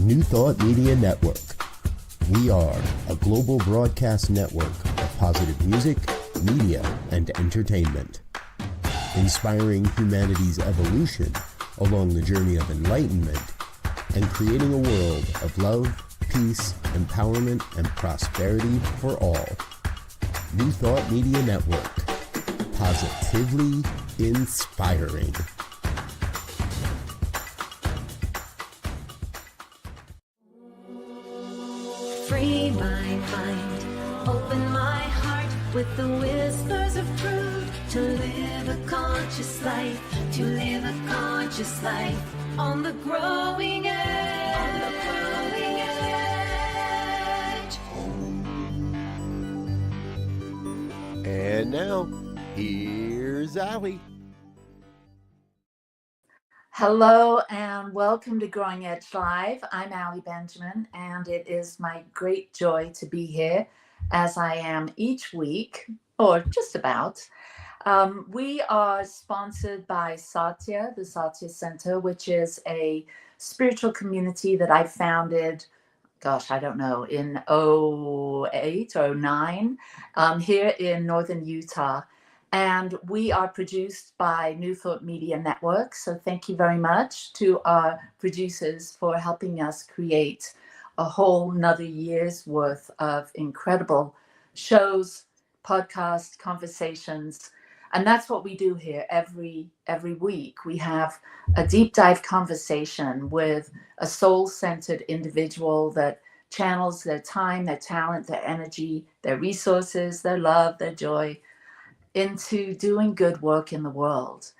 New Thought Media Network. We are a global broadcast network of positive music, media, and entertainment, inspiring humanity's evolution along the journey of enlightenment and creating a world of love, peace, empowerment, and prosperity for all. New Thought Media Network. Positively inspiring. Free my mind, open my heart with the whispers of truth. To live a conscious life, to live a conscious life on the growing edge. On the growing edge. And now, here's Allie. Hello and welcome to Growing Edge Live. I'm Allie Benjamin, and it is my great joy to be here as I am each week, or just about. We are sponsored by Satya, the Satya Center, which is a spiritual community that I founded, I don't know, in 08, 09, here in Northern Utah. And we are produced by New Thought Media Network. So thank you very much to our producers for helping us create a whole nother year's worth of incredible shows, podcasts, conversations. And that's what we do here every week. We have a deep dive conversation with a soul-centered individual that channels their time, their talent, their energy, their resources, their love, their joy into doing good work in the world.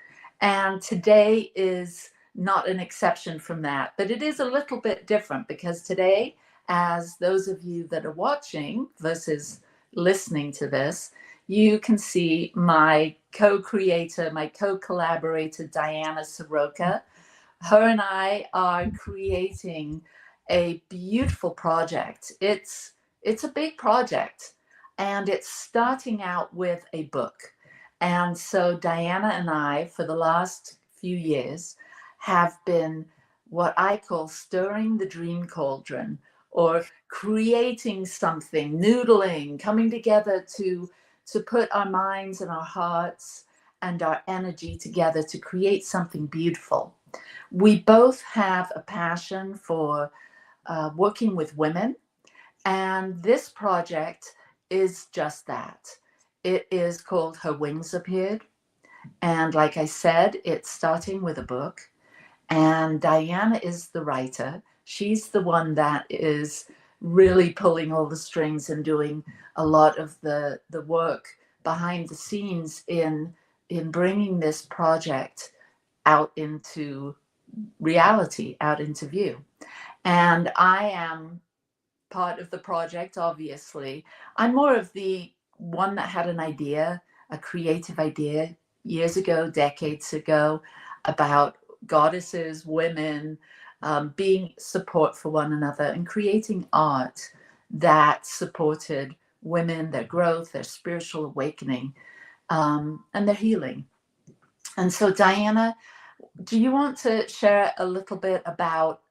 And today is not an exception from that, but it is a little bit different because today, as those of you that are watching versus listening to this, you can see my co-creator, my co-collaborator, Diana Soroka. Her and I are creating a beautiful project. It's a big project. And it's starting out with a book. And so Diana and I, for the last few years, have been what I call stirring the dream cauldron, or creating something, noodling, coming together to put our minds and our hearts and our energy together to create something beautiful. We both have a passion for working with women. And this project is just that. It is called Her Wings Appeared. And like I said, it's starting with a book. And Diana is the writer. She's the one that is really pulling all the strings and doing a lot of the work behind the scenes in bringing this project out into reality, out into view. And I am part of the project, obviously. I'm more of the one that had an idea, a creative idea years ago, decades ago, about goddesses, women, being support for one another and creating art that supported women, their growth, their spiritual awakening, and their healing. And so, Diana, do you want to share a little bit about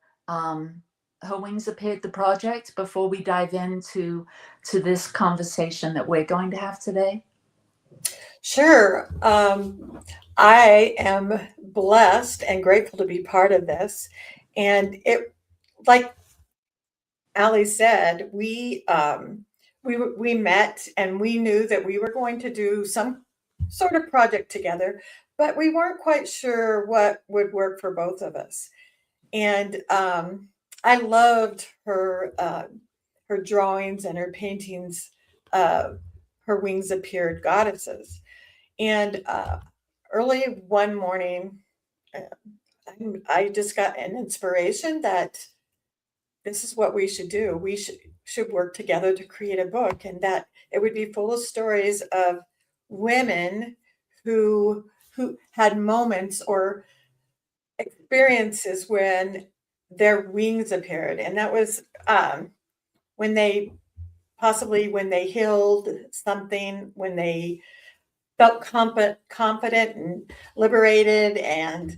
Her Wings Appeared, the project, before we dive into this conversation that we're going to have today? Sure. I am blessed and grateful to be part of this. And it, like Allie said, we met and we knew that we were going to do some sort of project together, but we weren't quite sure what would work for both of us. And I loved her drawings and her paintings, Her Wings Appeared goddesses. And early one morning, I just got an inspiration that this is what we should do. We should work together to create a book, and that it would be full of stories of women who had moments or experiences when their wings appeared. And that was when they healed something, when they felt confident and liberated and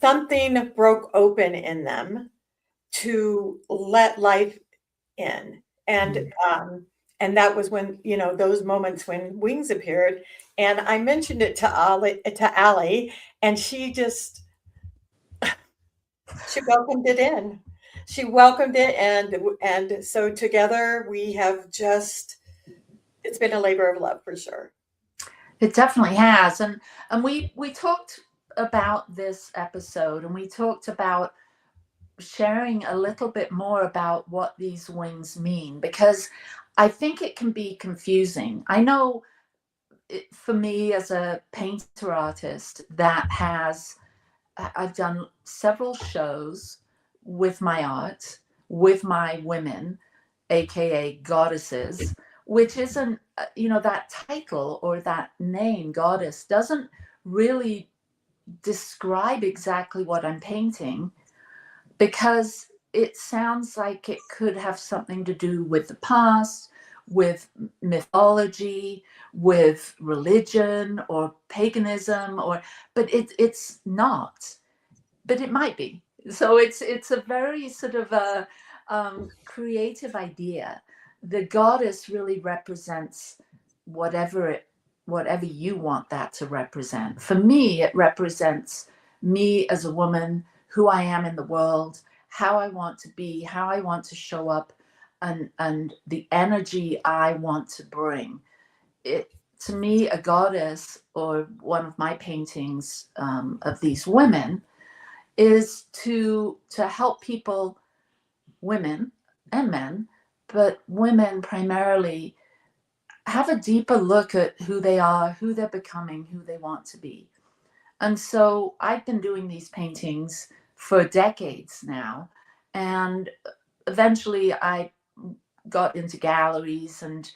something broke open in them to let life in. And that was when, those moments when wings appeared. And I mentioned it to Allie, and she welcomed it in. She welcomed it, and so together we have it's been a labor of love for sure. It definitely has. And we talked about this episode, and we talked about sharing a little bit more about what these wings mean, because I think it can be confusing. I know for me as a painter artist I've done several shows with my art, with my women, aka goddesses, which isn't, that title or that name, goddess, doesn't really describe exactly what I'm painting, because it sounds like it could have something to do with the past, with mythology, with religion or paganism, but it's not, but it might be. So it's a very sort of a creative idea. The goddess really represents whatever you want that to represent. For me, it represents me as a woman, who I am in the world, how I want to be, how I want to show up, and the energy I want to bring. It, to me, a goddess, or one of my paintings of these women, is to help people, women and men, but women primarily, have a deeper look at who they are, who they're becoming, who they want to be. And so I've been doing these paintings for decades now. And eventually I got into galleries and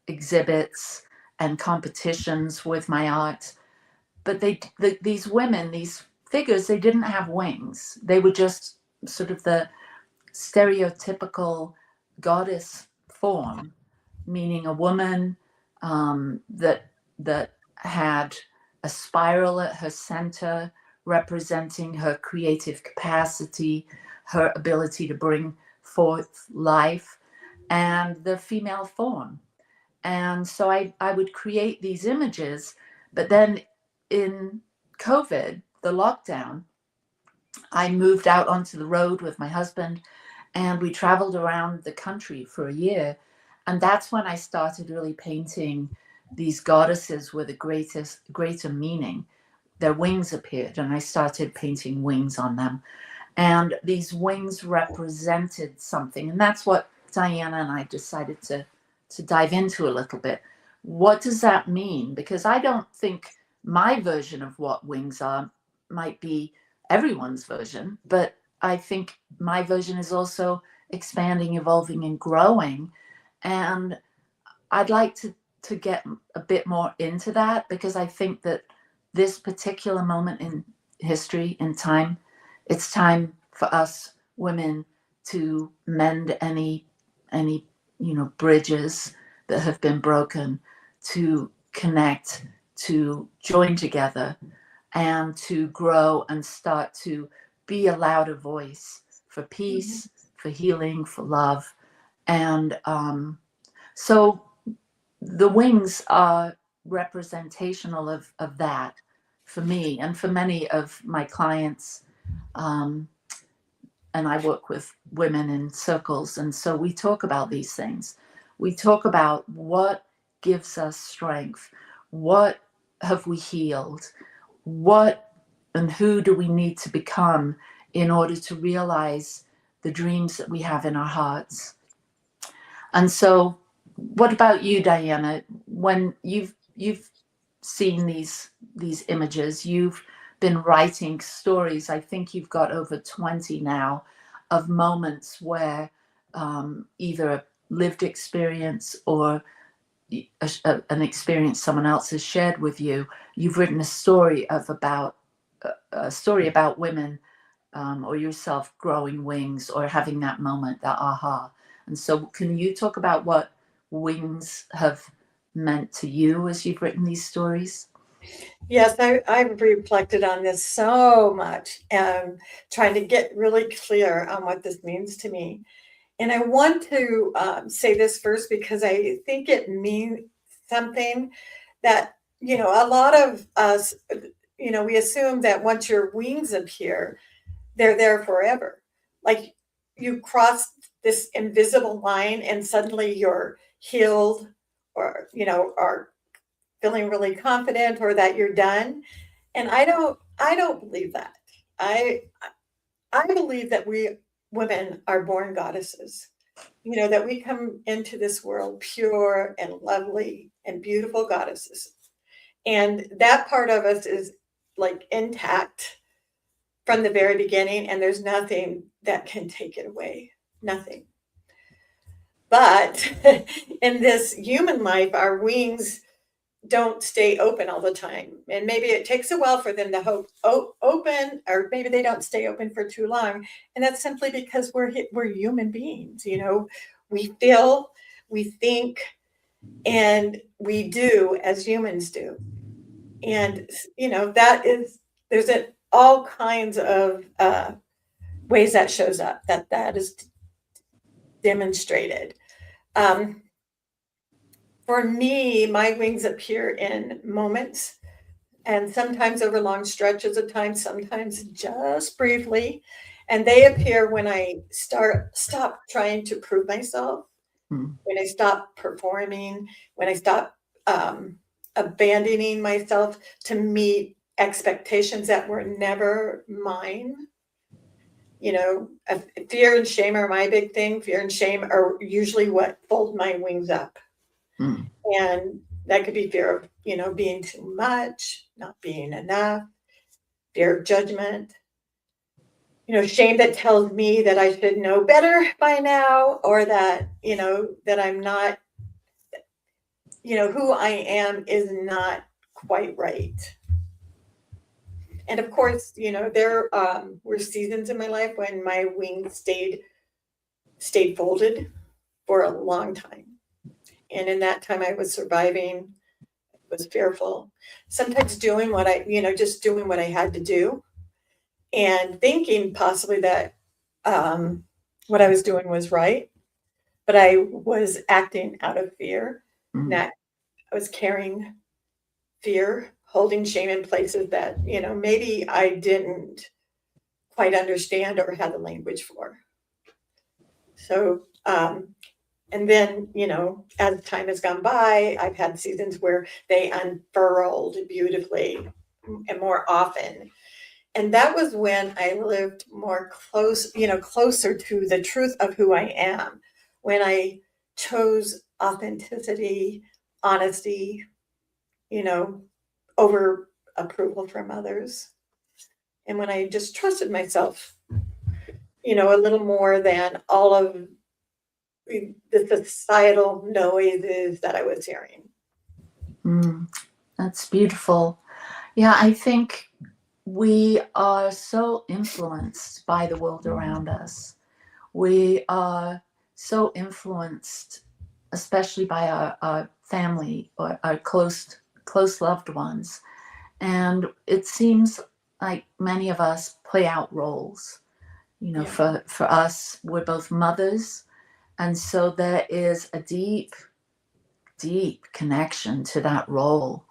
exhibits and competitions with my art. But these women, these figures, they didn't have wings. They were just sort of the stereotypical goddess form, meaning a woman that had a spiral at her center, representing her creative capacity, her ability to bring forth life, and the female form. And so I would create these images, but then in COVID, the lockdown, I moved out onto the road with my husband, and we traveled around the country for a year. And that's when I started really painting these goddesses with a greater meaning. Their wings appeared, and I started painting wings on them. And these wings represented something. And that's what Diana and I decided to dive into a little bit. What does that mean? Because I don't think my version of what wings are might be everyone's version, but I think my version is also expanding, evolving, and growing. And I'd like to get a bit more into that, because I think that this particular moment in history, in time, it's time for us women to mend any bridges that have been broken, to connect, to join together, and to grow and start to be a louder voice for peace, for healing, for love. And so the wings are representational of that for me and for many of my clients. And I work with women in circles. And so we talk about these things. We talk about what gives us strength, what have we healed, what and who do we need to become in order to realize the dreams that we have in our hearts. And so what about you, Diana? When you've seen these images, you've been writing stories. I think you've got over 20 now of moments where either a lived experience or an experience someone else has shared with you. You've written a story about women or yourself growing wings or having that moment, that aha. And so can you talk about what wings have meant to you as you've written these stories? Yes, I've reflected on this so much, trying to get really clear on what this means to me. And I want to say this first because I think it means something that, a lot of us, we assume that once your wings appear, they're there forever. Like you cross this invisible line and suddenly you're healed or, are feeling really confident or that you're done. And I don't believe that. I I believe that we women are born goddesses. That we come into this world pure and lovely and beautiful goddesses. And that part of us is like intact from the very beginning, and there's nothing that can take it away. Nothing. But in this human life, our wings don't stay open all the time. And maybe it takes a while for them to open, or maybe they don't stay open for too long. And that's simply because we're human beings. We feel, we think, and we do as humans do. And that is all kinds of ways that shows up. That is demonstrated. Um, for me, my wings appear in moments and sometimes over long stretches of time, sometimes just briefly. And they appear when I stop trying to prove myself, Mm. when I stop performing, when I stop abandoning myself to meet expectations that were never mine. Fear and shame are my big thing. Fear and shame are usually what fold my wings up. Mm. And that could be fear of, being too much, not being enough, fear of judgment, shame that tells me that I should know better by now, or that, that I'm not, who I am is not quite right. And of course, there were seasons in my life when my wings stayed folded for a long time. And in that time I was surviving, was fearful, sometimes doing just doing what I had to do and thinking possibly that what I was doing was right, but I was acting out of fear. Mm. That I was carrying fear, holding shame in places that, maybe I didn't quite understand or have the language for. So, and then, as time has gone by, I've had seasons where they unfurled beautifully and more often. And that was when I lived closer to the truth of who I am, when I chose authenticity, honesty, over approval from others. And when I just trusted myself, a little more than all of the societal noises that I was hearing. Mm. That's beautiful. Yeah, I think we are so influenced by the world around us. We are so influenced, especially by our family or our close loved ones. And it seems like many of us play out roles. Yeah. For us, we're both mothers. And so there is a deep connection to that role.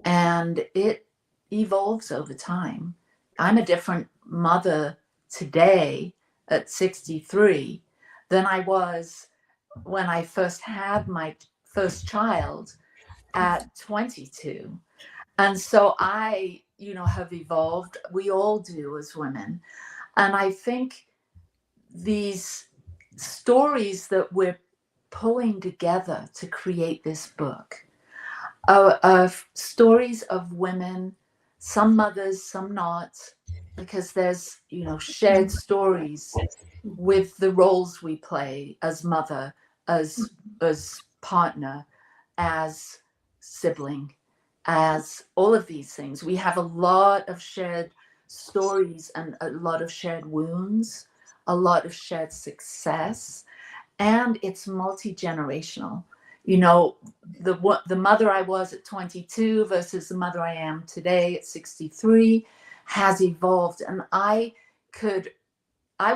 And it evolves over time. I'm a different mother today at 63 than I was when I first had my first child at 22. And so I, have evolved. We all do as women. And I think these stories that we're pulling together to create this book of stories of women, some mothers, some not, because there's, shared stories with the roles we play as mother, as partner, as sibling, as all of these things. We have a lot of shared stories and a lot of shared wounds, a lot of shared success, and it's multi-generational. you know, the mother I was at 22 versus the mother I am today at 63 has evolved. And I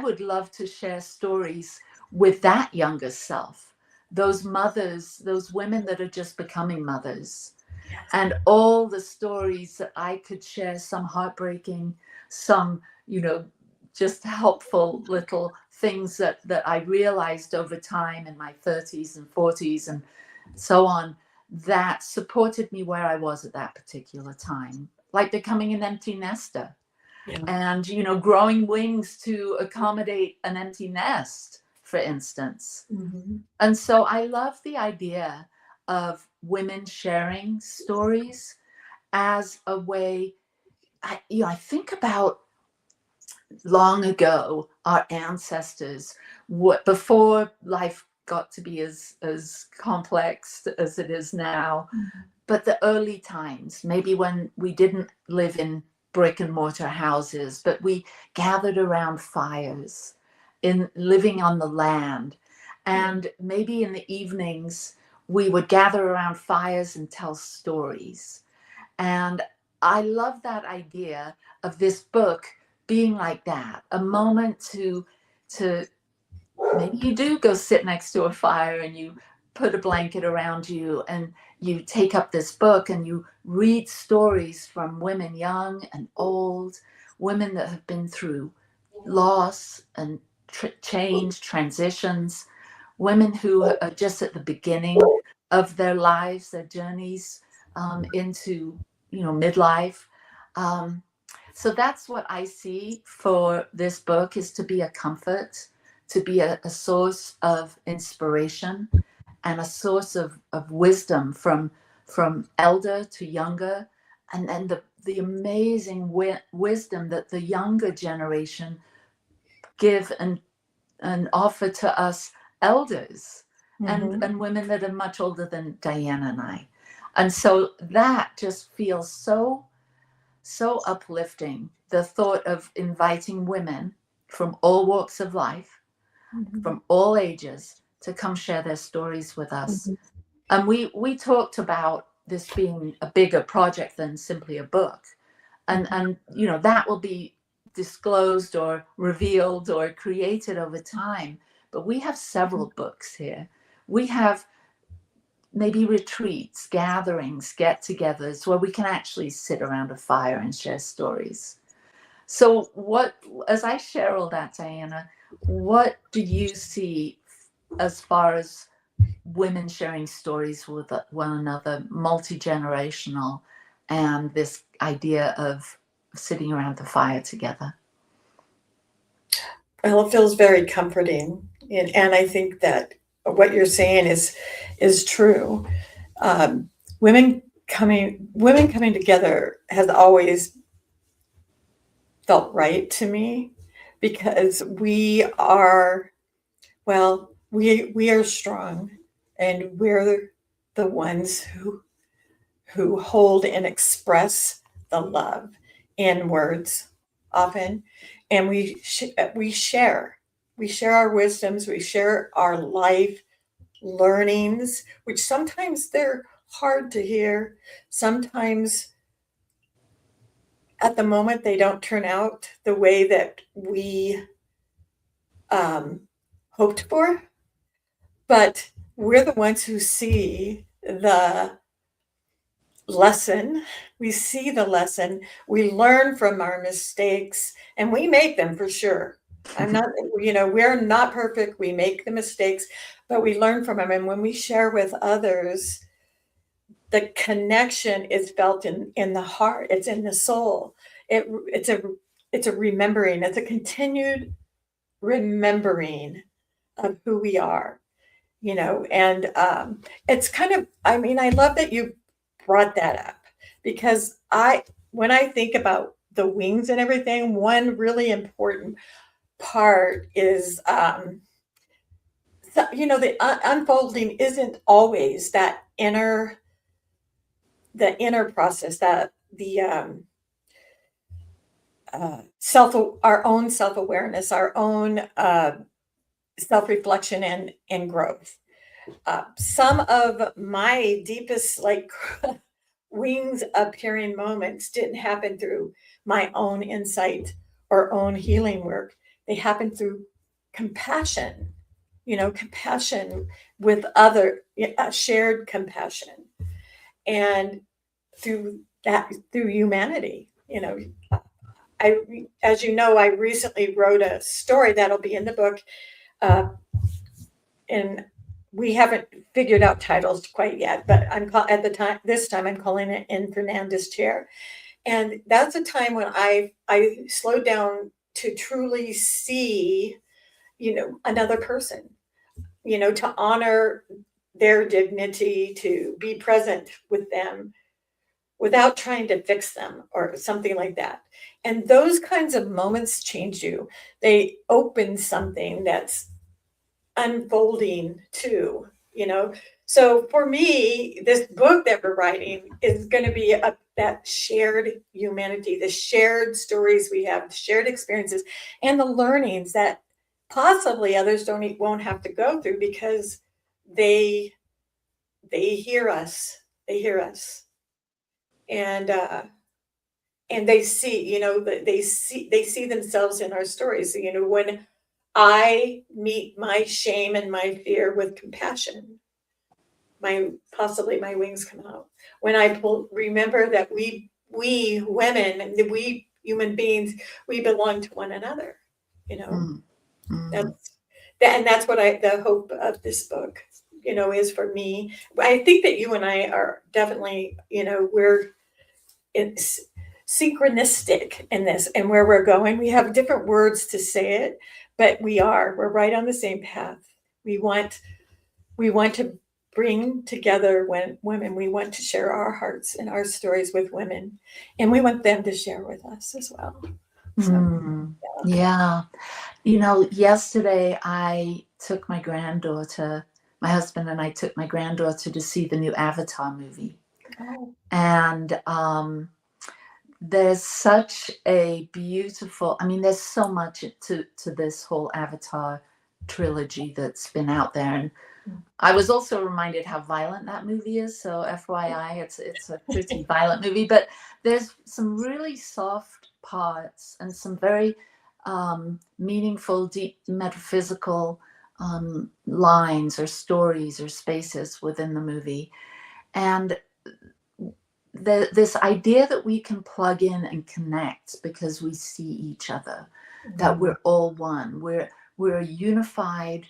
would love to share stories with that younger self, those mothers, those women that are just becoming mothers, Yes. and all the stories that I could share, some heartbreaking, some, just helpful little things that I realized over time in my 30s and 40s and so on, that supported me where I was at that particular time, like becoming an empty nester. Yeah. And, growing wings to accommodate an empty nest, for instance. Mm-hmm. And so I love the idea of women sharing stories as a way. I think about long ago, our ancestors, before life got to be as complex as it is now, but the early times, maybe when we didn't live in brick and mortar houses, but we gathered around fires, in living on the land. And maybe in the evenings, we would gather around fires and tell stories. And I love that idea of this book being like that, a moment to maybe you do go sit next to a fire and you put a blanket around you and you take up this book and you read stories from women young and old, women that have been through loss and change, transitions, women who are just at the beginning of their lives, their journeys into, midlife. So that's what I see for this book, is to be a comfort, to be a source of inspiration and a source of wisdom from elder to younger, and then the amazing wisdom that the younger generation give and offer to us elders, and women that are much older than Diana and I. And so that just feels so uplifting, the thought of inviting women from all walks of life, from all ages, to come share their stories with us. And we talked about this being a bigger project than simply a book. And that will be disclosed or revealed or created over time. But we have several books here. We have maybe retreats, gatherings, get-togethers where we can actually sit around a fire and share stories. So as I share all that, Diana, what do you see as far as women sharing stories with one another, multi-generational, and this idea of sitting around the fire together? Well, it feels very comforting, and I think that what you're saying is true. Women coming together has always felt right to me, because we are strong, and we're the ones who hold and express the love in words often, and we share our wisdoms, we share our life learnings, which sometimes they're hard to hear, sometimes at the moment they don't turn out the way that we hoped for, but we're the ones who see the lesson. We see the lesson, we learn from our mistakes, and we make them for sure. We're not perfect, we make the mistakes, but we learn from them. And when we share with others, the connection is felt in the heart, it's in the soul. It's a remembering, it's a continued remembering of who we are, and it's kind of, I love that you brought that up, because when I think about the wings and everything, one really important part is, the unfolding isn't always that the inner process, that the our own self-awareness, our own self-reflection and growth. some of my deepest, like, wings appearing moments didn't happen through my own insight or own healing work. They happened through compassion, compassion with other, shared compassion. And through humanity, as you know, I recently wrote a story that'll be in the book, and we haven't figured out titles quite yet, but this time I'm calling it In Fernanda's Chair. And that's a time when I slowed down to truly see, another person, to honor their dignity, to be present with them without trying to fix them or something like that. And those kinds of moments change you. They open something that's unfolding too, So for me, this book that we're writing is going to be that shared humanity, the shared stories we have, the shared experiences, and the learnings that possibly others won't have to go through because they hear us. They hear us. And they see, they see themselves in our stories. When I meet my shame and my fear with compassion, possibly my wings come out. When I remember that we women, we human beings, we belong to one another. That's what the hope of this book, is for me. I think that you and I are definitely, it's synchronistic in this and where we're going. We have different words to say it, but we're right on the same path. We want to bring together women. We want to share our hearts and our stories with women, and we want them to share with us as well. So, yeah. Yesterday I took my husband and I took my granddaughter to see the new Avatar movie. Oh. And there's such a beautiful, there's so much to this whole Avatar trilogy that's been out there. And I was also reminded how violent that movie is. So FYI, it's a pretty violent movie, but there's some really soft parts and some very meaningful, deep metaphysical lines or stories or spaces within the movie. And this idea that we can plug in and connect because we see each other, that we're all one, we're a unified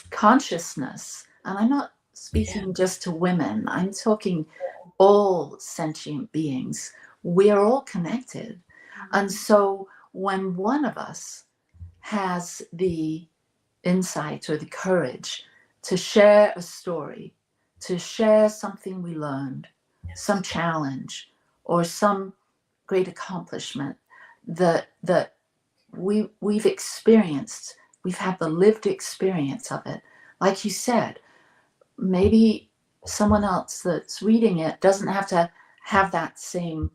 consciousness. And I'm not speaking just to women, I'm talking all sentient beings. We're all connected. And so when one of us has the insight or the courage to share a story, to share something we learned, some challenge or some great accomplishment that we've experienced, we've had the lived experience of it. Like you said, maybe someone else that's reading it doesn't have to have that same,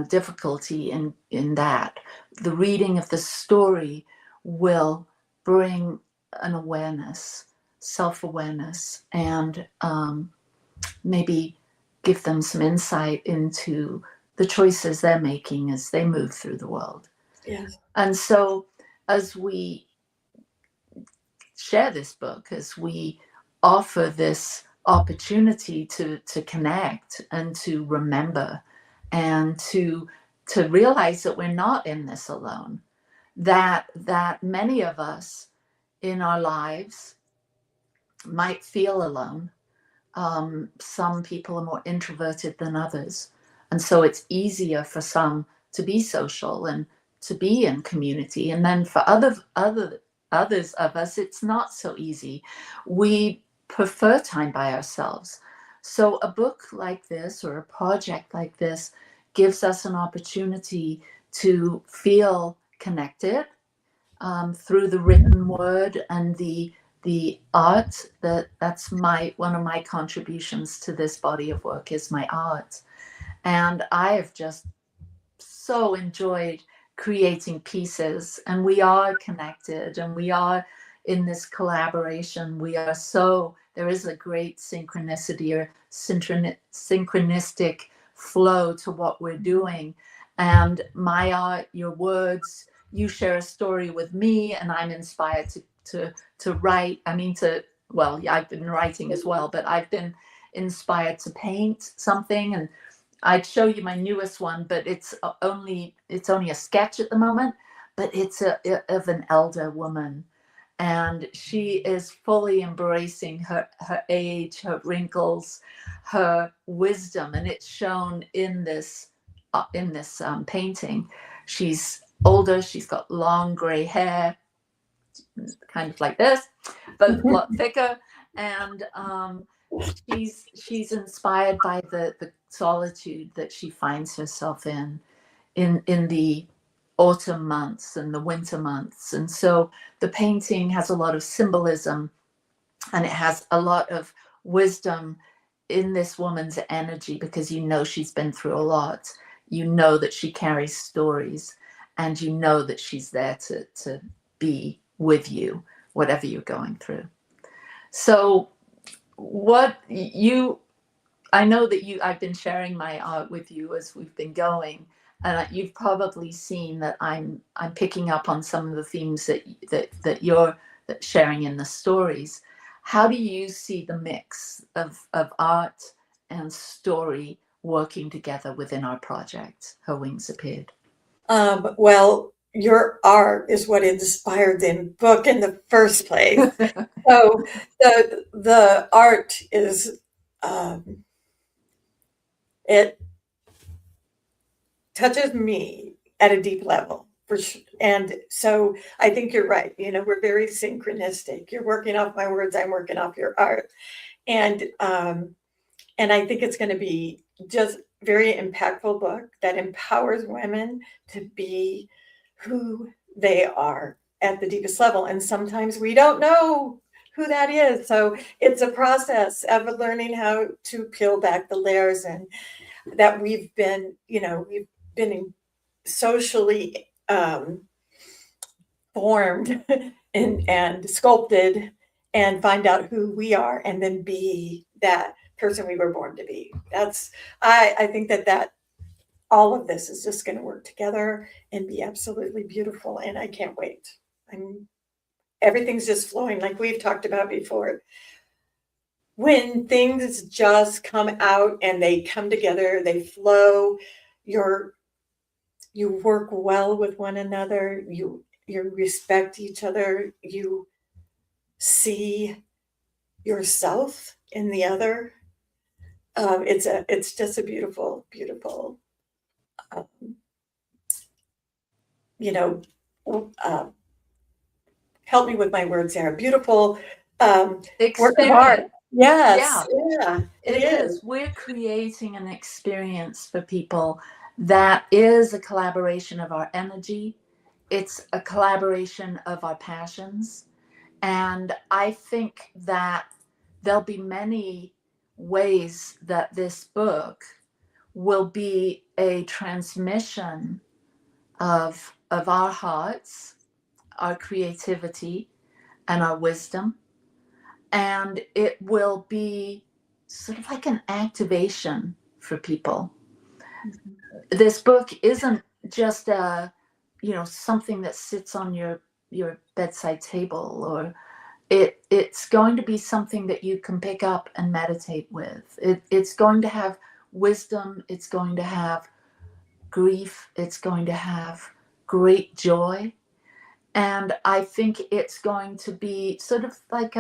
difficulty in that. The reading of the story will bring an awareness, self-awareness, and maybe give them some insight into the choices they're making as they move through the world. Yes. And so as we share this book, as we offer this opportunity to connect and to remember and to realize that we're not in this alone, that many of us in our lives might feel alone. Some people are more introverted than others. And so it's easier for some to be social and to be in community. And then for others of us, it's not so easy. We prefer time by ourselves. So a book like this or a project like this gives us an opportunity to feel connected through the written word and the art. That's one of my contributions to this body of work is my art. And I have just so enjoyed creating pieces, and we are connected, and we are, in this collaboration. There is a great synchronicity or synchronistic flow to what we're doing. And my art, your words, you share a story with me, and I'm inspired to write. I've been writing as well, but I've been inspired to paint something. And I'd show you my newest one, but it's only a sketch at the moment, but it's of an elder woman. And she is fully embracing her age, her wrinkles, her wisdom, and it's shown in this painting. She's older. She's got long gray hair, kind of like this, but a lot thicker. And she's inspired by the solitude that she finds herself in the autumn months and the winter months. And so the painting has a lot of symbolism, and it has a lot of wisdom in this woman's energy, because she's been through a lot. That she carries stories, and that she's there to be with you, whatever you're going through. So I know that I've been sharing my art with you as we've been going, and you've probably seen that I'm picking up on some of the themes that you're sharing in the stories. How do you see the mix of art and story working together within our project, Her Wings Appeared? Well, your art is what inspired the book in the first place. So the art is, it touches me at a deep level, for sure. And so I think you're right. We're very synchronistic. You're working off my words, I'm working off your art. And I think it's going to be just very impactful book that empowers women to be who they are at the deepest level. And sometimes we don't know who that is. So it's a process of learning how to peel back the layers, and that we've been socially formed and sculpted, and find out who we are, and then be that person we were born to be. I think that all of this is just going to work together and be absolutely beautiful, and I can't wait. Everything's just flowing, like we've talked about before. When things just come out and they come together, they flow, you work well with one another, you respect each other, you see yourself in the other. It's just a beautiful, beautiful, help me with my words there. Beautiful work of art. Yes. Yeah, it is. We're creating an experience for people that is a collaboration of our energy. It's a collaboration of our passions. And I think that there'll be many ways that this book will be a transmission of our hearts, our creativity, and our wisdom. And it will be sort of like an activation for people. Mm-hmm. This book isn't just something that sits on your bedside table, or it's going to be something that you can pick up and meditate with. It's going to have wisdom. It's going to have grief. It's going to have great joy. And I think it's going to be sort of like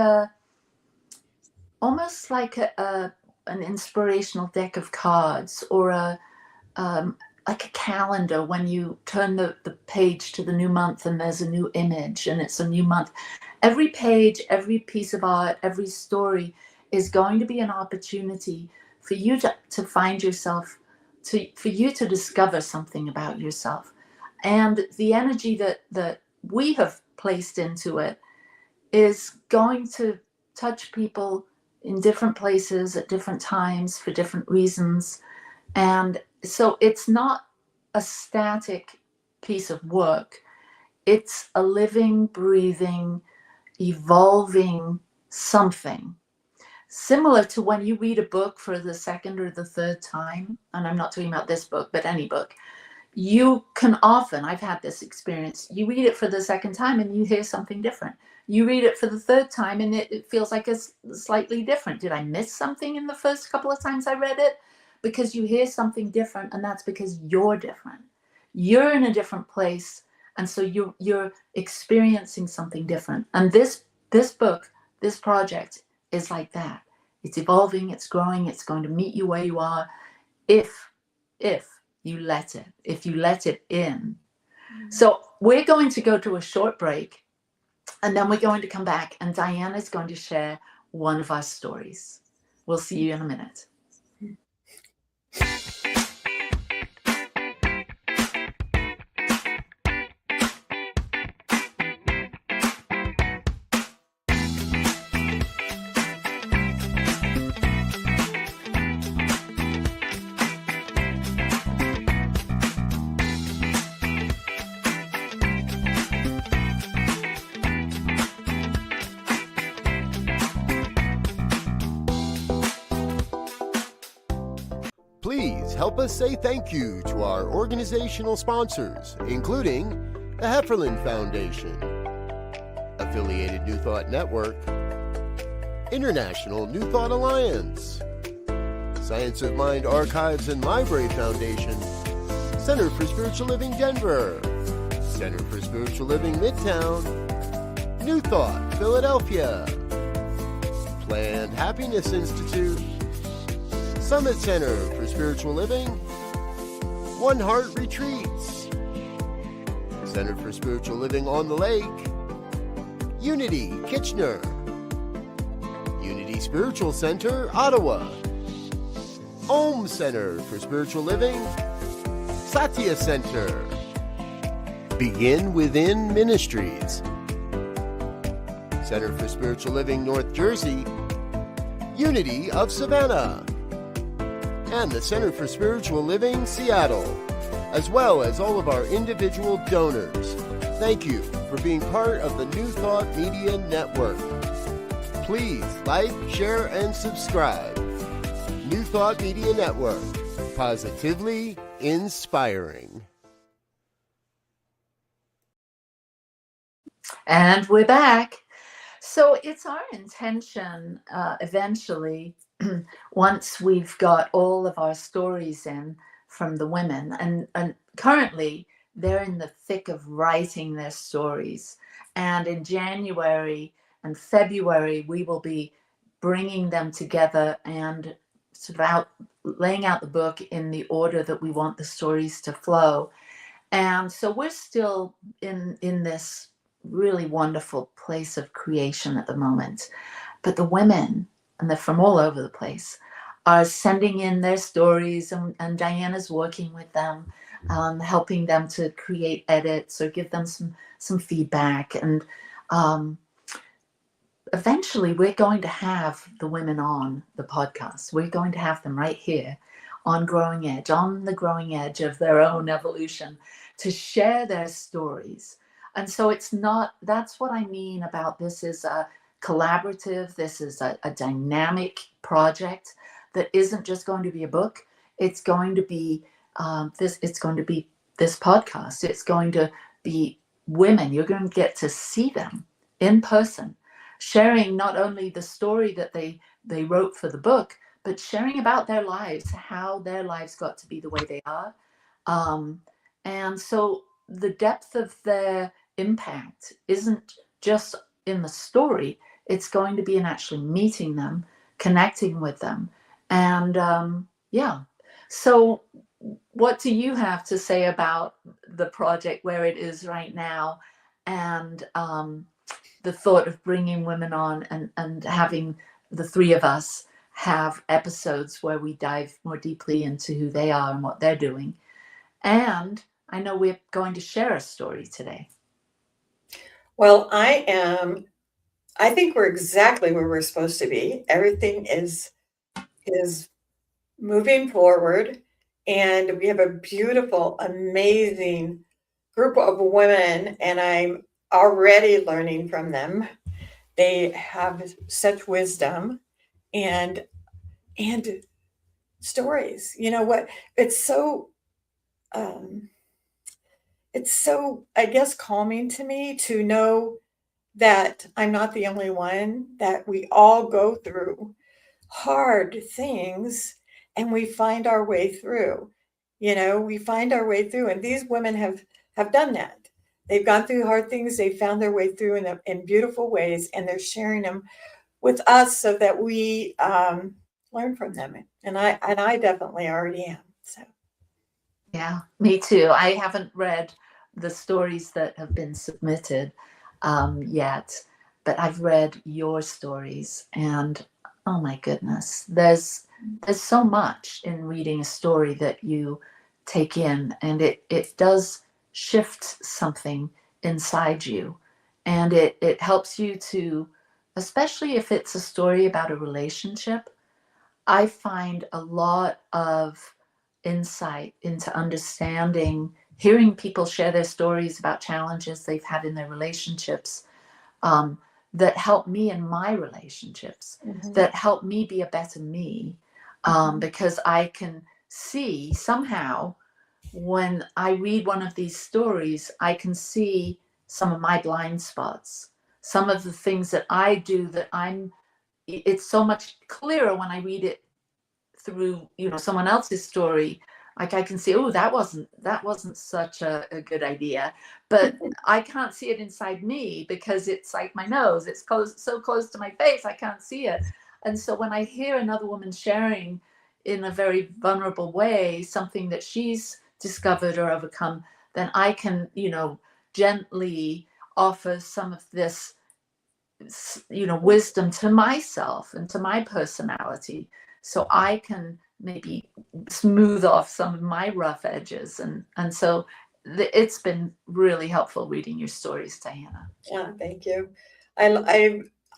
almost like an inspirational deck of cards, or like a calendar when you turn the page to the new month and there's a new image and it's a new month. Every page, every piece of art, every story is going to be an opportunity for you to find yourself, for you to discover something about yourself. And the energy that we have placed into it is going to touch people in different places at different times for different reasons. And so it's not a static piece of work. It's a living, breathing, evolving something. Similar to when you read a book for the second or the third time, and I'm not talking about this book, but any book, you can often, I've had this experience, you read it for the second time and you hear something different. You read it for the third time and it feels like it's slightly different. Did I miss something in the first couple of times I read it? Because you hear something different, and that's because you're different. You're in a different place, and so you're experiencing something different. And this book, this project is like that. It's evolving, it's growing, it's going to meet you where you are if you let it, if you let it in. So we're going to go to a short break, and then we're going to come back, and Diana is going to share one of our stories. We'll see you in a minute. Please help us say thank you to our organizational sponsors, including the Hefferland Foundation, Affiliated New Thought Network, International New Thought Alliance, Science of Mind Archives and Library Foundation, Center for Spiritual Living Denver, Center for Spiritual Living Midtown, New Thought Philadelphia, Planned Happiness Institute, Summit Center for Spiritual Living, One Heart Retreats, Center for Spiritual Living on the Lake, Unity Kitchener, Unity Spiritual Center Ottawa, Om Center for Spiritual Living, Satya Center, Begin Within Ministries, Center for Spiritual Living North Jersey, Unity of Savannah, and the Center for Spiritual Living Seattle, as well as all of our individual donors. Thank you for being part of the New Thought Media Network. Please like, share, and subscribe. New Thought Media Network, positively inspiring. And we're back. So it's our intention eventually, once we've got all of our stories in from the women, and currently they're in the thick of writing their stories. And in January and February, we will be bringing them together and sort of laying out the book in the order that we want the stories to flow. And so we're still in this really wonderful place of creation at the moment. But the women, and they're from all over the place, are sending in their stories, and Diana's working with them, helping them to create edits or give them some feedback. And eventually we're going to have the women on the podcast. We're going to have them right here on Growing Edge, on the growing edge of their own evolution, to share their stories. And so it's not, that's what I mean about this is a collaborative, this is a dynamic project that isn't just going to be a book. It's going to be it's going to be this podcast. It's going to be women. You're going to get to see them in person, sharing not only the story that they wrote for the book, but sharing about their lives, how their lives got to be the way they are. And so the depth of their impact isn't just in the story. It's going to be in actually meeting them, connecting with them. And so what do you have to say about the project, where it is right now, and the thought of bringing women on and having the three of us have episodes where we dive more deeply into who they are and what they're doing? And I know we're going to share a story today. Well, I think we're exactly where we're supposed to be. Everything is moving forward, and we have a beautiful, amazing group of women, and I'm already learning from them. they have such wisdom and stories. You know what? Um, it's so, I guess, calming to me to know that I'm not the only one, that we all go through hard things and we find our way through. You know, we find our way through, and these women have done that. They've gone through hard things. They found their way through in beautiful ways, and they're sharing them with us so that we learn from them. And I definitely already am. So Yeah, me too. I haven't read the stories that have been submitted yet, but I've read your stories, and oh my goodness, there's so much in reading a story that you take in, and it does shift something inside you, and it helps you to, especially if it's a story about a relationship. I find a lot of insight into understanding, hearing people share their stories about challenges they've had in their relationships, um, that help me in my relationships, that help me be a better me, because I can see somehow when I read one of these stories, I can see some of my blind spots, some of the things that I do that it's so much clearer when I read it through, someone else's story. Like I can see, oh, that wasn't such a good idea, but I can't see it inside me because it's like my nose, it's so close to my face, I can't see it. And so when I hear another woman sharing in a very vulnerable way something that she's discovered or overcome, then I can, gently offer some of this, wisdom to myself and to my personality, so I can maybe smooth off some of my rough edges. And so it's been really helpful reading your stories, Diana. yeah, thank you.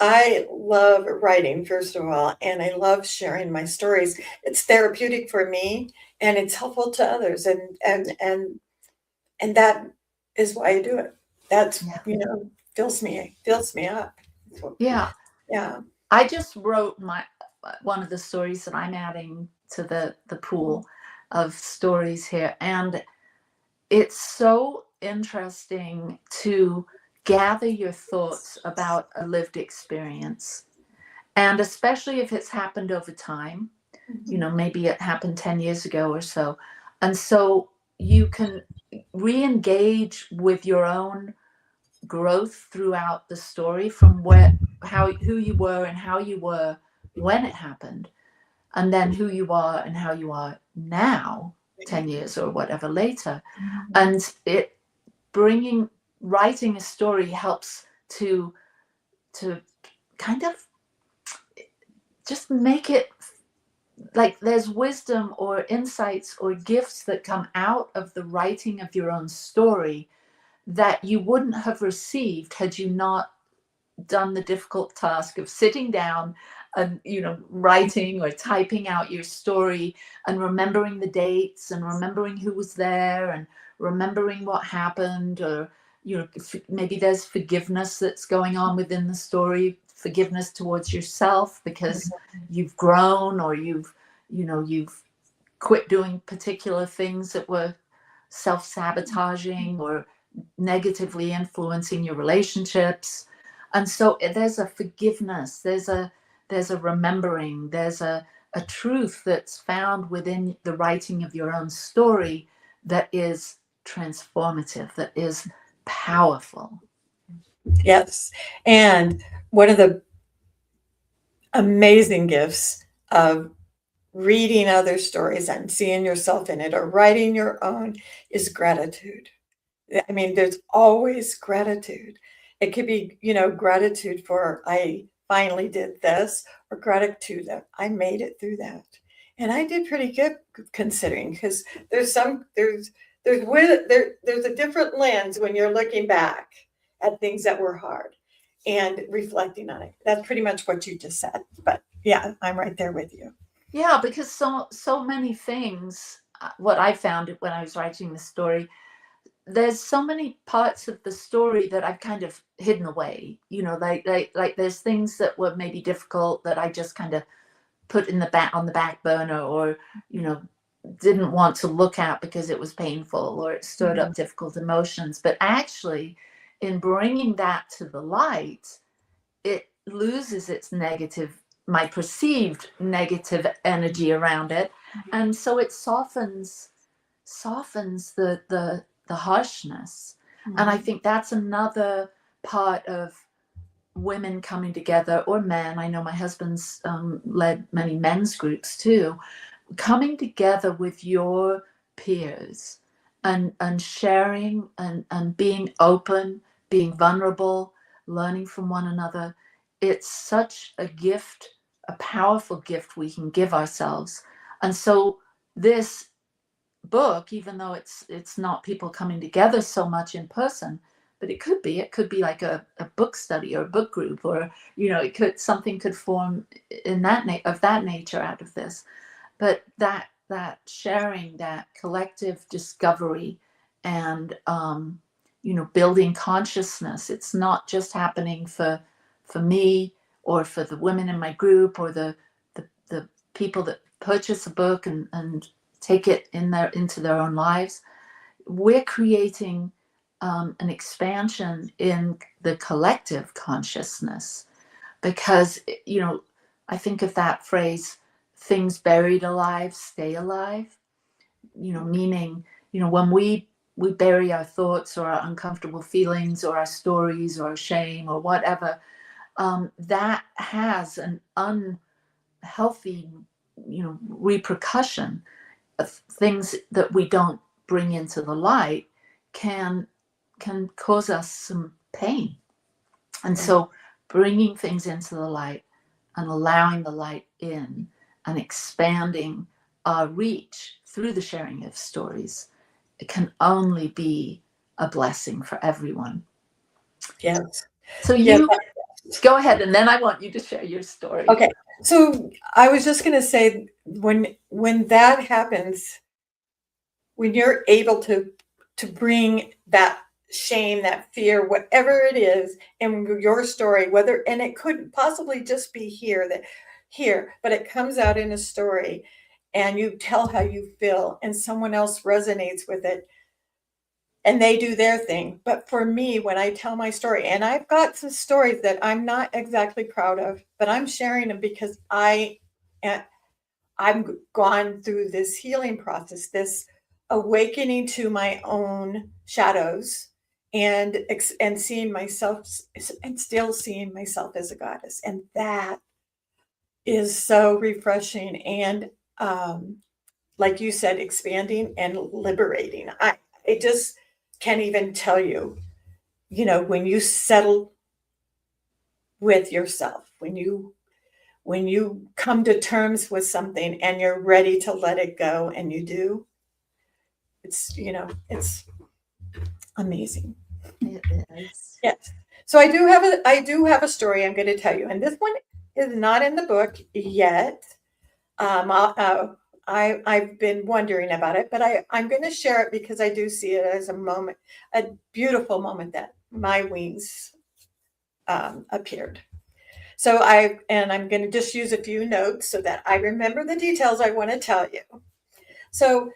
I love writing, first of all, and I love sharing my stories. It's therapeutic for me, and it's helpful to others, and that is why I do it. That's fills me up. Yeah. Yeah. I just wrote one of the stories that I'm adding to the pool of stories here, and it's so interesting to gather your thoughts about a lived experience, and especially if it's happened over time. Maybe it happened 10 years ago or so, and so you can re-engage with your own growth throughout the story, from who you were and how you were when it happened, and then who you are and how you are now, 10 years or whatever later. And writing a story helps to kind of just make it like there's wisdom or insights or gifts that come out of the writing of your own story that you wouldn't have received had you not done the difficult task of sitting down and writing or typing out your story and remembering the dates and remembering who was there and remembering what happened, or maybe there's forgiveness that's going on within the story, forgiveness towards yourself because you've grown, or you've quit doing particular things that were self-sabotaging or negatively influencing your relationships. And so there's a forgiveness, there's a remembering, there's a truth that's found within the writing of your own story that is transformative, that is powerful. Yes. And one of the amazing gifts of reading other stories and seeing yourself in it or writing your own is gratitude. I mean, there's always gratitude. It could be, gratitude for I finally did this, or gratitude that I made it through that. And I did pretty good considering, because there's a different lens when you're looking back at things that were hard and reflecting on it. That's pretty much what you just said. But yeah, I'm right there with you. Yeah, because so many things, what I found when I was writing the story, there's so many parts of the story that I've kind of hidden away, like there's things that were maybe difficult that I just kind of put in the back on the back burner, or didn't want to look at because it was painful or it stirred up difficult emotions. But actually, in bringing that to the light, it loses its my perceived negative energy around it, and so it softens the harshness. And I think that's another part of women coming together, or men. I know my husband's led many men's groups too, coming together with your peers and sharing and being open, being vulnerable, learning from one another. It's such a gift, a powerful gift we can give ourselves. And so this book, even though it's not people coming together so much in person, but it could be like a book study or a book group, or something could form in of that nature out of this. But that sharing, that collective discovery, and building consciousness, it's not just happening for me or for the women in my group or the people that purchase a book and take it into their own lives. We're creating an expansion in the collective consciousness, because I think of that phrase, things buried alive stay alive, meaning when we bury our thoughts or our uncomfortable feelings or our stories or our shame or whatever, that has an unhealthy repercussion of things that we don't bring into the light can cause us some pain. And so bringing things into the light and allowing the light in and expanding our reach through the sharing of stories, it can only be a blessing for everyone. Yes. So go ahead, and then I want you to share your story. Okay. So I was just going to say, when that happens, when you're able to bring that shame, that fear, whatever it is in your story, and it could possibly just be here, but it comes out in a story and you tell how you feel and someone else resonates with it and they do their thing. But for me, when I tell my story, and I've got some stories that I'm not exactly proud of, but I'm sharing them because I've gone through this healing process, this awakening to my own shadows, and seeing myself, and still seeing myself as a goddess. And that is so refreshing. And like you said, expanding and liberating. I just can't even tell you, when you settle with yourself, when you come to terms with something and you're ready to let it go, and you do, it's amazing. It is. Yes. So I do have a story I'm going to tell you, and this one is not in the book yet. I've been wondering about it, but I'm going to share it because I do see it as a beautiful moment that my wings appeared. So I'm going to just use a few notes so that I remember the details I want to tell you. So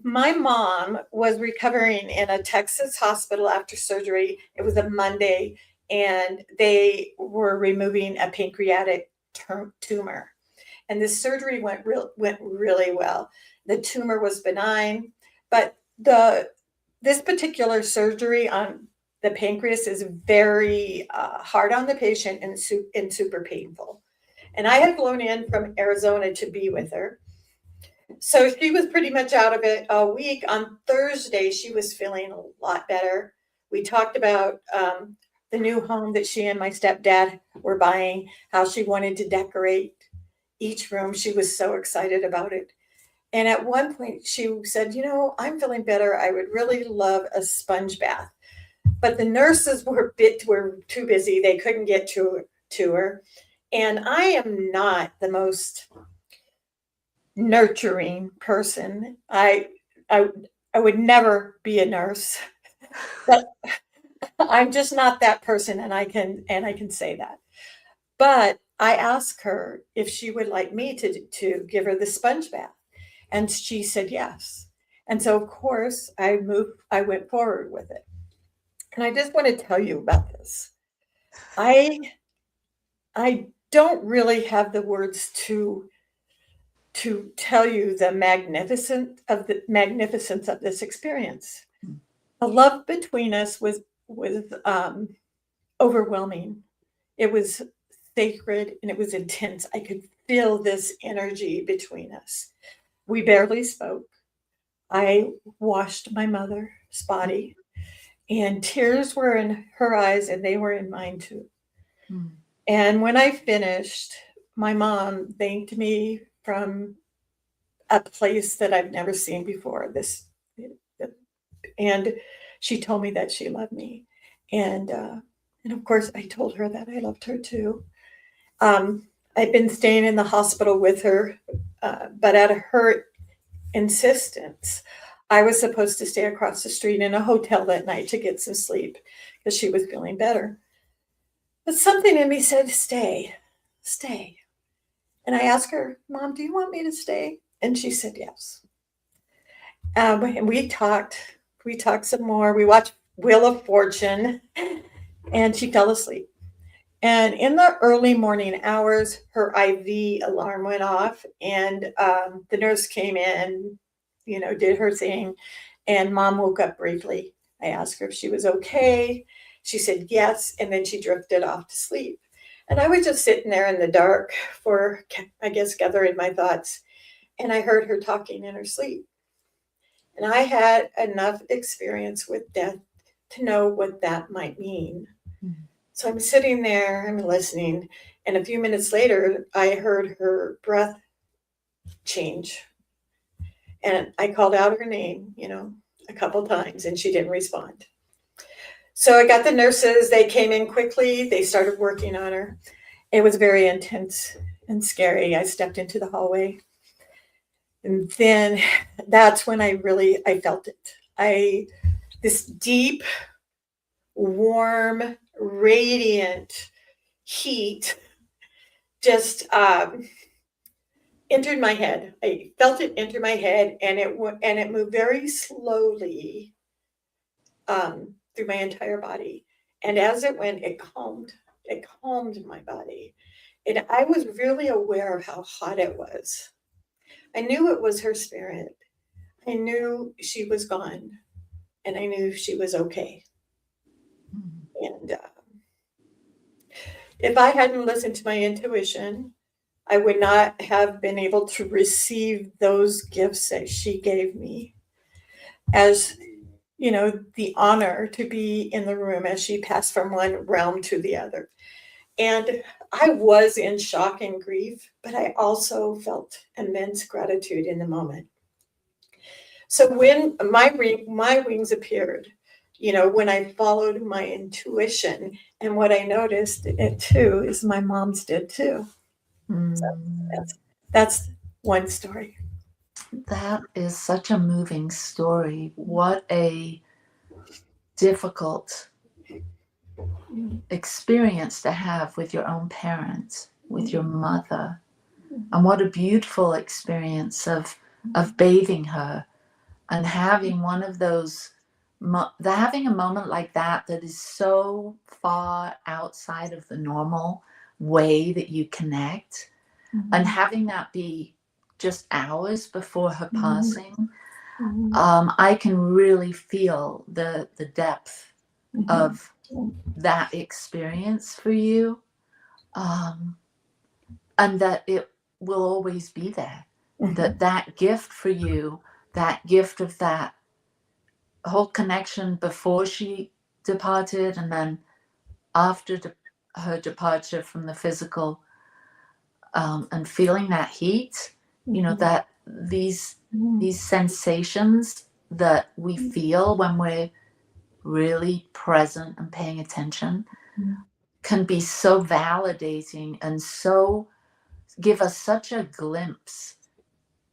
my mom was recovering in a Texas hospital after surgery. It was a Monday, and they were removing a pancreatic tumor. And this surgery went really well. The tumor was benign, but this particular surgery on the pancreas is very hard on the patient and super painful. And I had flown in from Arizona to be with her. So she was pretty much out of it a week. On Thursday, she was feeling a lot better. We talked about the new home that she and my stepdad were buying, how she wanted to decorate each room. She was so excited about it. And at one point she said, I'm feeling better. I would really love a sponge bath. But the nurses were too busy. They couldn't get to her. And I am not the most nurturing person. I would never be a nurse. But I'm just not that person, and I can say that. But I asked her if she would like me to give her the sponge bath, and she said yes. And so, of course, I went forward with it. And I just want to tell you about this. I don't really have the words to tell you the magnificence of this experience. The love between us was overwhelming. It was sacred and it was intense. I could feel this energy between us. We barely spoke. I washed my mother's body, and tears were in her eyes, and they were in mine too. Mm. And when I finished, my mom thanked me from a place that I've never seen before. And she told me that she loved me, and of course, I told her that I loved her too. I'd been staying in the hospital with her, but at her insistence, I was supposed to stay across the street in a hotel that night to get some sleep because she was feeling better. But something in me said, stay, stay. And I asked her, Mom, do you want me to stay? And she said, yes. And we talked some more. We watched Wheel of Fortune, and she fell asleep. And in the early morning hours, her IV alarm went off, and the nurse came in, did her thing, and Mom woke up briefly. I asked her if she was okay. She said yes, and then she drifted off to sleep. And I was just sitting there in the dark for, I guess, gathering my thoughts, and I heard her talking in her sleep. And I had enough experience with death to know what that might mean. Mm-hmm. So I'm sitting there, I'm listening, and a few minutes later, I heard her breath change. And I called out her name, a couple times, and she didn't respond. So I got the nurses, they came in quickly, they started working on her. It was very intense and scary. I stepped into the hallway. And then that's when I felt it. This deep, warm, radiant heat just entered my head. I felt it enter my head, and it moved very slowly through my entire body. And as it went, it calmed my body. And I was really aware of how hot it was. I knew it was her spirit. I knew she was gone, and I knew she was okay. And if I hadn't listened to my intuition, I would not have been able to receive those gifts that she gave me as, the honor to be in the room as she passed from one realm to the other. And I was in shock and grief, but I also felt immense gratitude in the moment. So when my wings appeared, when I followed my intuition, and what I noticed it too is my mom's did too. Mm. So that's one story. That is such a moving story. What a difficult experience to have with your own parents, with your mother. And what a beautiful experience of bathing her and having one of those, having a moment like that is so far outside of the normal way that you connect, and having that be just hours before her passing. I can really feel the depth of that experience for you, and that it will always be there. That gift for you, that gift of that whole connection before she departed, and then after her departure from the physical, and feeling that heat, that these sensations that we feel when we're really present and paying attention can be so validating and so give us such a glimpse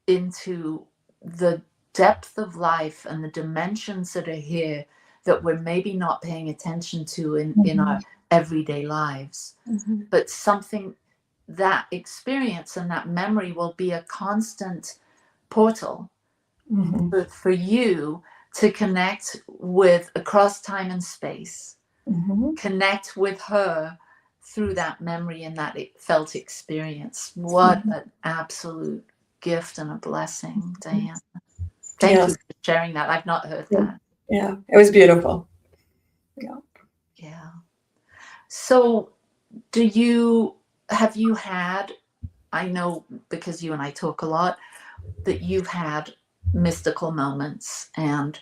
into the depth of life and the dimensions that are here that we're maybe not paying attention to in our everyday lives. But something, that experience and that memory will be a constant portal for you to connect with across time and space, connect with her through that memory and that felt experience. What an absolute gift and a blessing, Diana. Thank you for sharing that. I've not heard that. Yeah, it was beautiful. Yeah. So have you had, I know because you and I talk a lot, that you've had mystical moments, and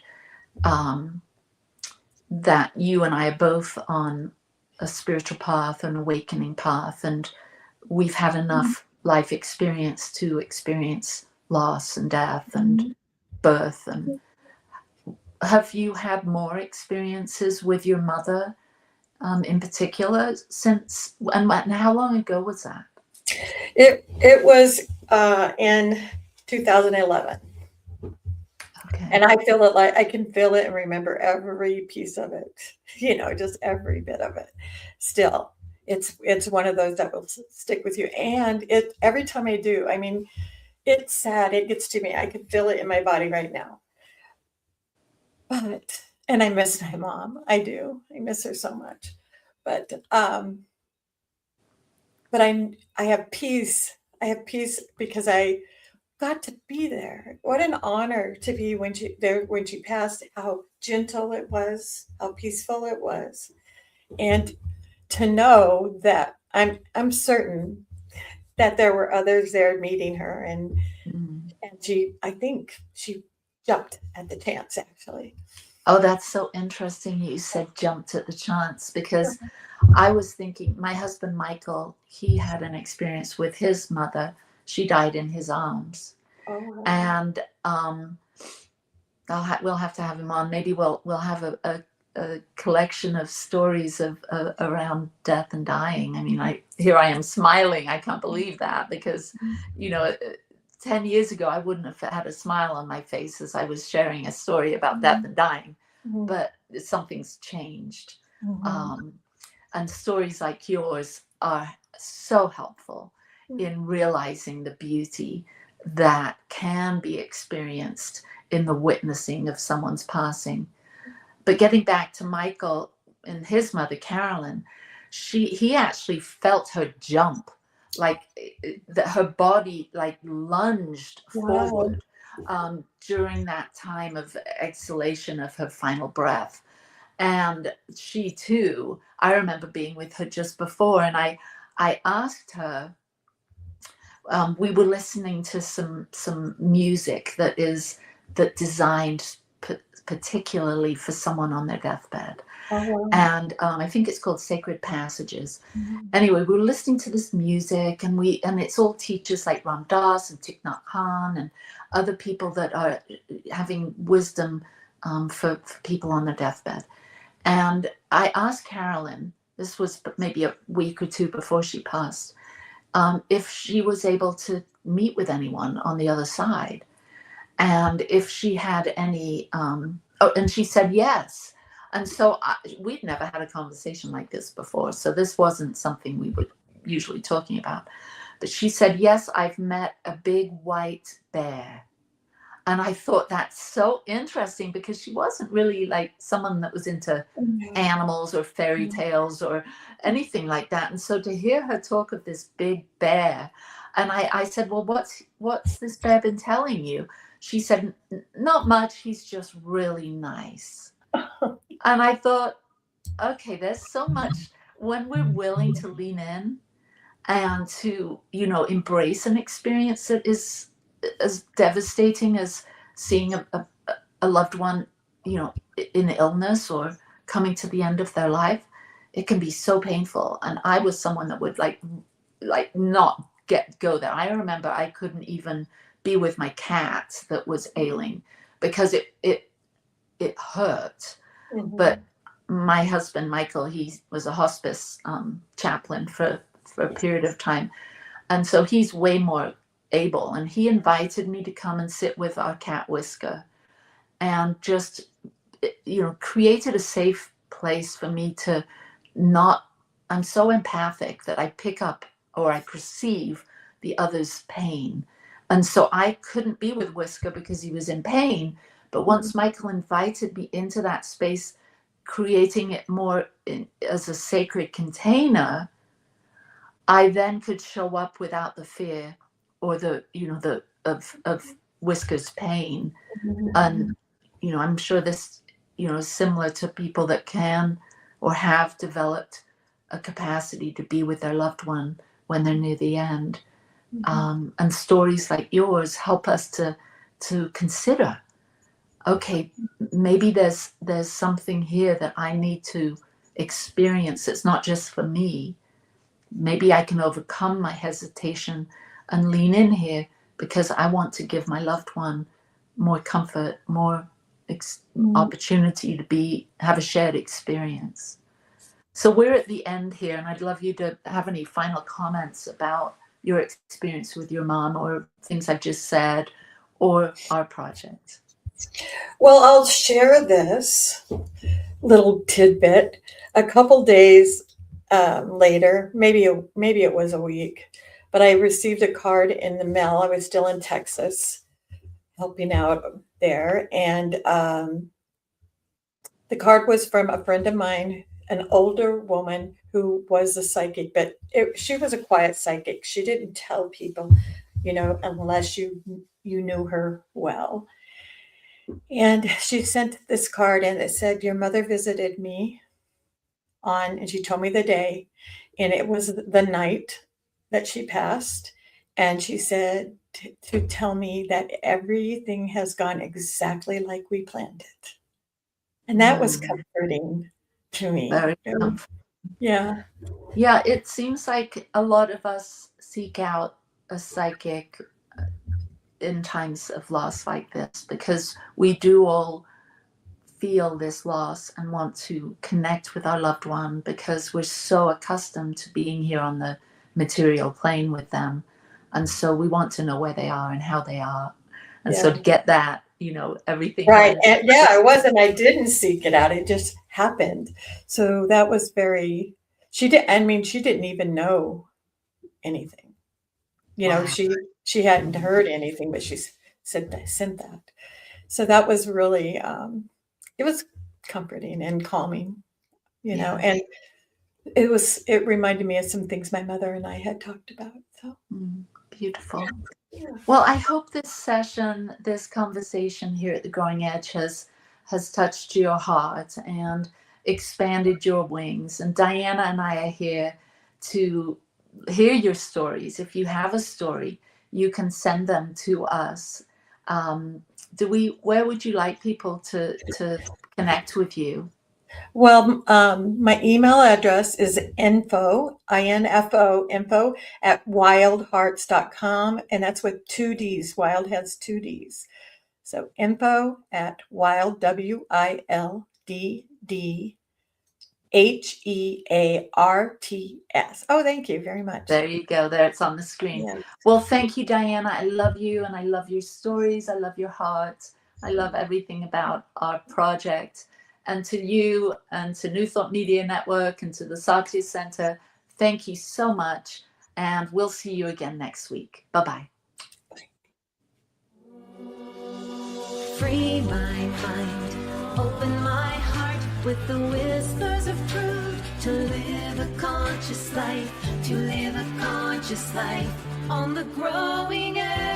that you and I are both on a spiritual path, an awakening path, and we've had enough life experience to experience loss and death and birth. And have you had more experiences with your mother in particular since, and how long ago was that? It was in 2011. Okay. And I feel it, like I can feel it and remember every piece of it, just every bit of it. Still, it's one of those that will stick with you. And every time I do, I mean, it's sad. It gets to me. I can feel it in my body right now. And I miss my mom. I do. I miss her so much. But I have peace. I have peace because I got to be there. What an honor to be when she passed, how gentle it was, how peaceful it was. And to know that I'm certain that there were others there meeting her, and I think she jumped at the chance, actually. Oh, that's so interesting. You said jumped at the chance, because I was thinking, my husband, Michael, he had an experience with his mother. She died in his arms. Oh. And we'll have to have him on. Maybe we'll have a collection of stories of around death and dying. I mean, here I am smiling. I can't believe that, because 10 years ago I wouldn't have had a smile on my face as I was sharing a story about death and dying. But something's changed. And stories like yours are so helpful in realizing the beauty that can be experienced in the witnessing of someone's passing. But getting back to Michael and his mother, Carolyn, he actually felt her jump, like that her body like lunged forward during that time of exhalation of her final breath. And she too, I remember being with her just before, and I asked her, we were listening to some music that designed particularly for someone on their deathbed. And I think it's called Sacred Passages. Anyway, we were listening to this music, and it's all teachers like Ram Dass and Thich Nhat Hanh and other people that are having wisdom for people on their deathbed. And I asked Carolyn, this was maybe a week or two before she passed, if she was able to meet with anyone on the other side, and if she had any, and she said yes. And so we'd never had a conversation like this before, so this wasn't something we were usually talking about. But she said, yes, I've met a big white bear. And I thought that's so interesting, because she wasn't really like someone that was into animals or fairy tales or anything like that. And so to hear her talk of this big bear, and I said, well, what's this bear been telling you? She said, not much. He's just really nice. And I thought, okay, there's so much when we're willing to lean in and to, embrace an experience that is as devastating as seeing a loved one, in illness or coming to the end of their life. It can be so painful. And I was someone that would like not go there. I remember I couldn't even be with my cat that was ailing because it hurt. But my husband, Michael, he was a hospice chaplain for a period of time. And so he's way more able. And he invited me to come and sit with our cat Whisker and just created a safe place for me to not, I'm so empathic that I pick up or I perceive the other's pain. And so I couldn't be with Whisker because he was in pain. But once Michael invited me into that space, creating it more as a sacred container, I then could show up without the fear or of Whisker's pain. And, I'm sure this, is similar to people that can or have developed a capacity to be with their loved one when they're near the end. And stories like yours help us to consider, okay, maybe there's something here that I need to experience. It's not just for me. Maybe I can overcome my hesitation and lean in here because I want to give my loved one more comfort, more opportunity to have a shared experience. So we're at the end here, and I'd love you to have any final comments about your experience with your mom or things I've just said or our project. Well, I'll share this little tidbit. A couple days later, maybe it was a week, but I received a card in the mail. I was still in Texas helping out there. And the card was from a friend of mine, an older woman who was a psychic, but she was a quiet psychic. She didn't tell people, unless you knew her well. And she sent this card and it said, your mother visited me and she told me the day, and it was the night that she passed. And she said to tell me that everything has gone exactly like we planned it. And that was comforting to me. Very comforting. Yeah. Yeah, it seems like a lot of us seek out a psychic in times of loss like this because we do all feel this loss and want to connect with our loved one because we're so accustomed to being here on the material plane with them. And so we want to know where they are and how they are. And so to get that, everything. Right. And I didn't seek it out. It just happened. So that was she didn't even know anything. Wow. She hadn't heard anything, but she sent that. So that was really, it was comforting and calming, and it reminded me of some things my mother and I had talked about. So beautiful. Yeah. Well, I hope this session, this conversation here at the Growing Edge has touched your heart and expanded your wings. And Diana and I are here to hear your stories. If you have a story, you can send them to us. Where would you like people to connect with you? Well, my email address is info at wildhearts.com. And that's with 2 Ds. Wild has 2 Ds. So info at wild, WILDDHEARTS. Oh, thank you very much. There you go. There, it's on the screen. Yeah. Well, thank you, Diana. I love you and I love your stories. I love your heart. I love everything about our project. And to you and to New Thought Media Network and to the Satya Center, thank you so much. And we'll see you again next week. Bye-bye. Free my mind, open my heart with the whispers of truth. To live a conscious life, to live a conscious life on the growing edge.